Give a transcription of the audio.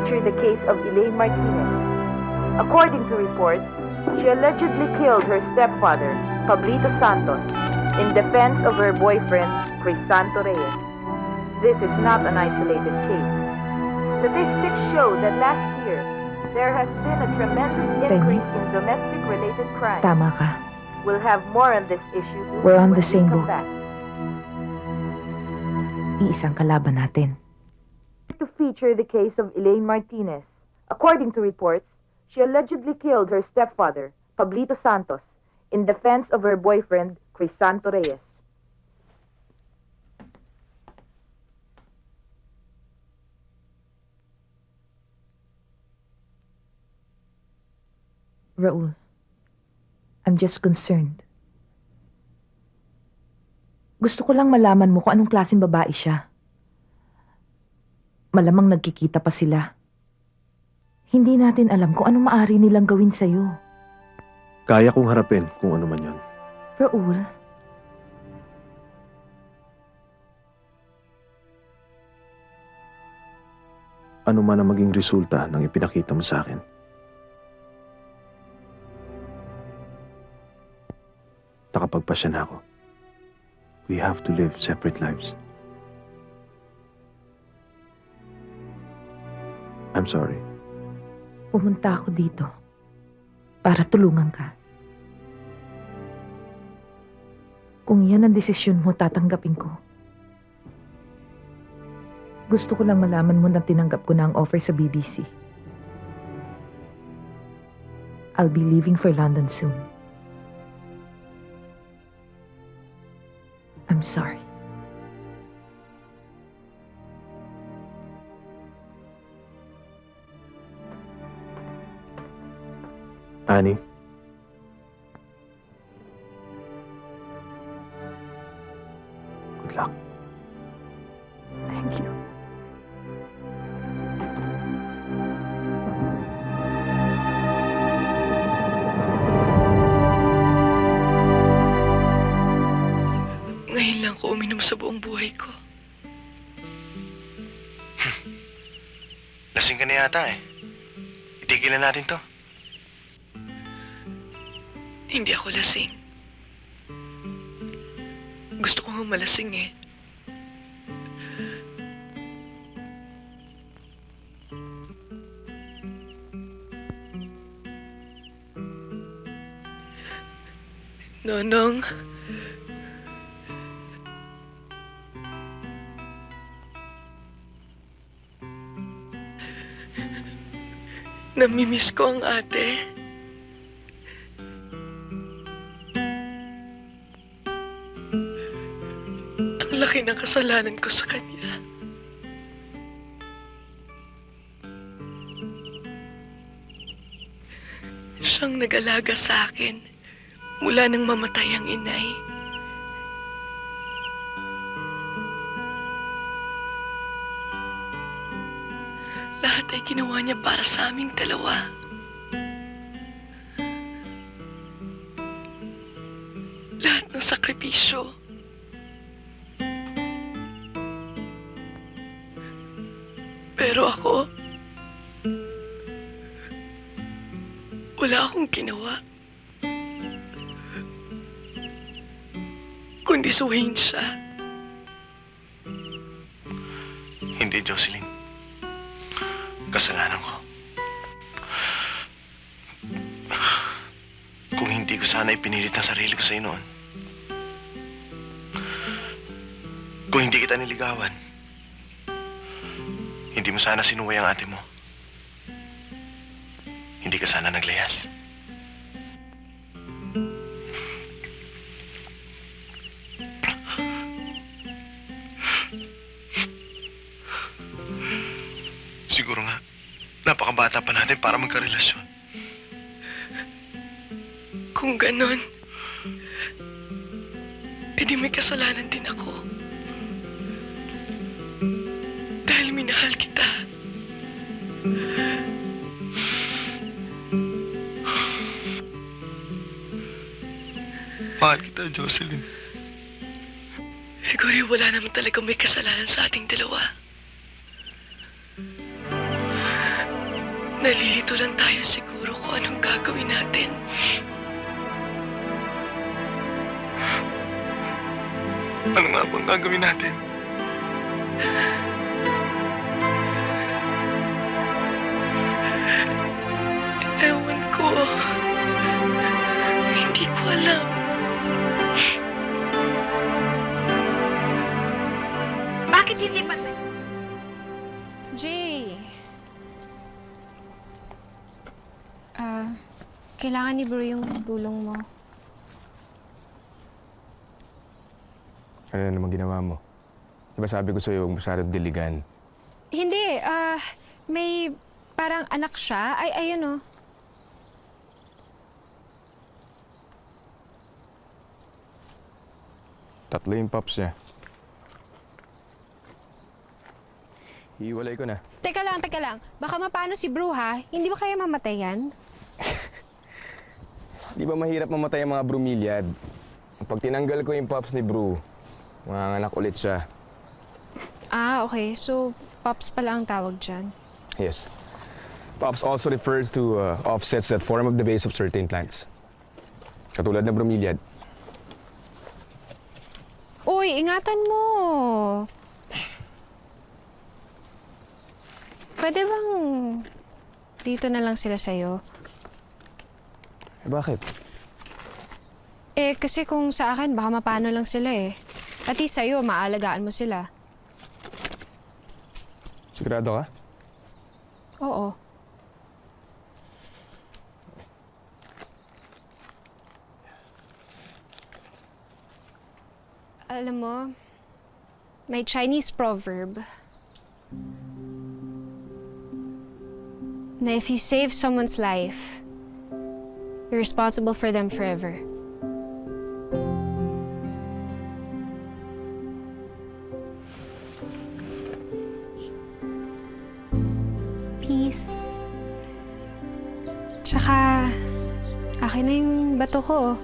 feature the case of Elaine Martinez. According to reports, she allegedly killed her stepfather, Pablito Santos, in defense of her boyfriend, Crisanto Reyes. This is not an isolated case. Statistics show that last year, there has been a tremendous increase in domestic-related crime. Tama ka. We'll have more on this issue. We're on when the same we come boat. back. Iisang kalaban natin. To feature the case of Elaine Martinez. According to reports, she allegedly killed her stepfather, Pablito Santos, in defense of her boyfriend, Crisanto Reyes. Raul, I'm just concerned. Gusto ko lang malaman mo kung anong klaseng babae siya. Malamang nagkikita pa sila. Hindi natin alam kung anong maaari nilang gawin sa'yo. Kaya kong harapin kung ano man yon. Raul, Ano man ang maging resulta ng ipinakita mo sa akin. Nakapagpasya na ako. We have to live separate lives. I'm sorry. pumunta ako dito para tulungan ka. Kung yan ang desisyon mo, tatanggapin ko. Gusto ko lang malaman mo na tinanggap ko na ang offer sa BBC. I'll be leaving for London soon. I'm sorry. Annie? Good luck. Thank you. Ngayon lang ko uminom sa buong buhay ko. Lasing ka na yata eh. Itigil na natin to. Hindi ako lasing. Gusto ko nga malasing eh. Nonong, namimiss ko ang ate. Ang laki ng kasalanan ko sa kanya. Siyang nag-alaga sa akin mula nang mamatay ang inay. Lahat ay ginawa niya para sa aming dalawa. Lahat ng sakripisyo. Pero ako, wala akong ginawa. Kundi suwayin siya. Hindi, Jocelyn. Kasalanan ko. Kung hindi ko sana ipinilit ang sarili ko sa'yo noon. Kung hindi kita niligawan, hindi mo sana sinuway ang ate mo. Hindi ka sana naglayas. Siguro nga, napakabata pa natin para magkarelasyon. Kung ganon, edi may kasalanan din ako. Dahil minahal kita. Mahal kita, Jocelyn. Siguro wala naman talaga may kasalanan sa ating dalawa. Nalilito lang tayo siguro kung anong gagawin natin. Ano nga bang gagawin natin? Ewan ko. Hindi ko alam. Bakit hindi patay? Jay. Kailangan ni Bro yung tulong mo. Ano na naman ginawa mo? Di ba sabi ko sa'yo, huwag masyadong diligan? Hindi, may parang anak siya. Ay, ayun oh. Tatlo yung pops niya. Hiwalay ko na. Teka lang. Baka mapano si Bro ha? Hindi ba kaya mamatay yan? Di ba mahirap mamatay ang mga brumilyad? Pag tinanggal ko yung pops ni Bru, manganganak ulit siya. Ah, okay. So, Pops pala ang tawag dyan. Yes. Pops also refers to offsets that form of the base of certain plants. Katulad ng bromeliad. Uy, ingatan mo! Pwede bang dito na lang sila sa'yo? Eh, bakit? Eh, kasi kung sa akin, baka mapano lang sila eh. At least sa'yo, maalagaan mo sila. Sigurado ka? Oo. Alam mo, may Chinese proverb na if you save someone's life, you're responsible for them forever. Peace. Tsaka, akin na yung bato ko.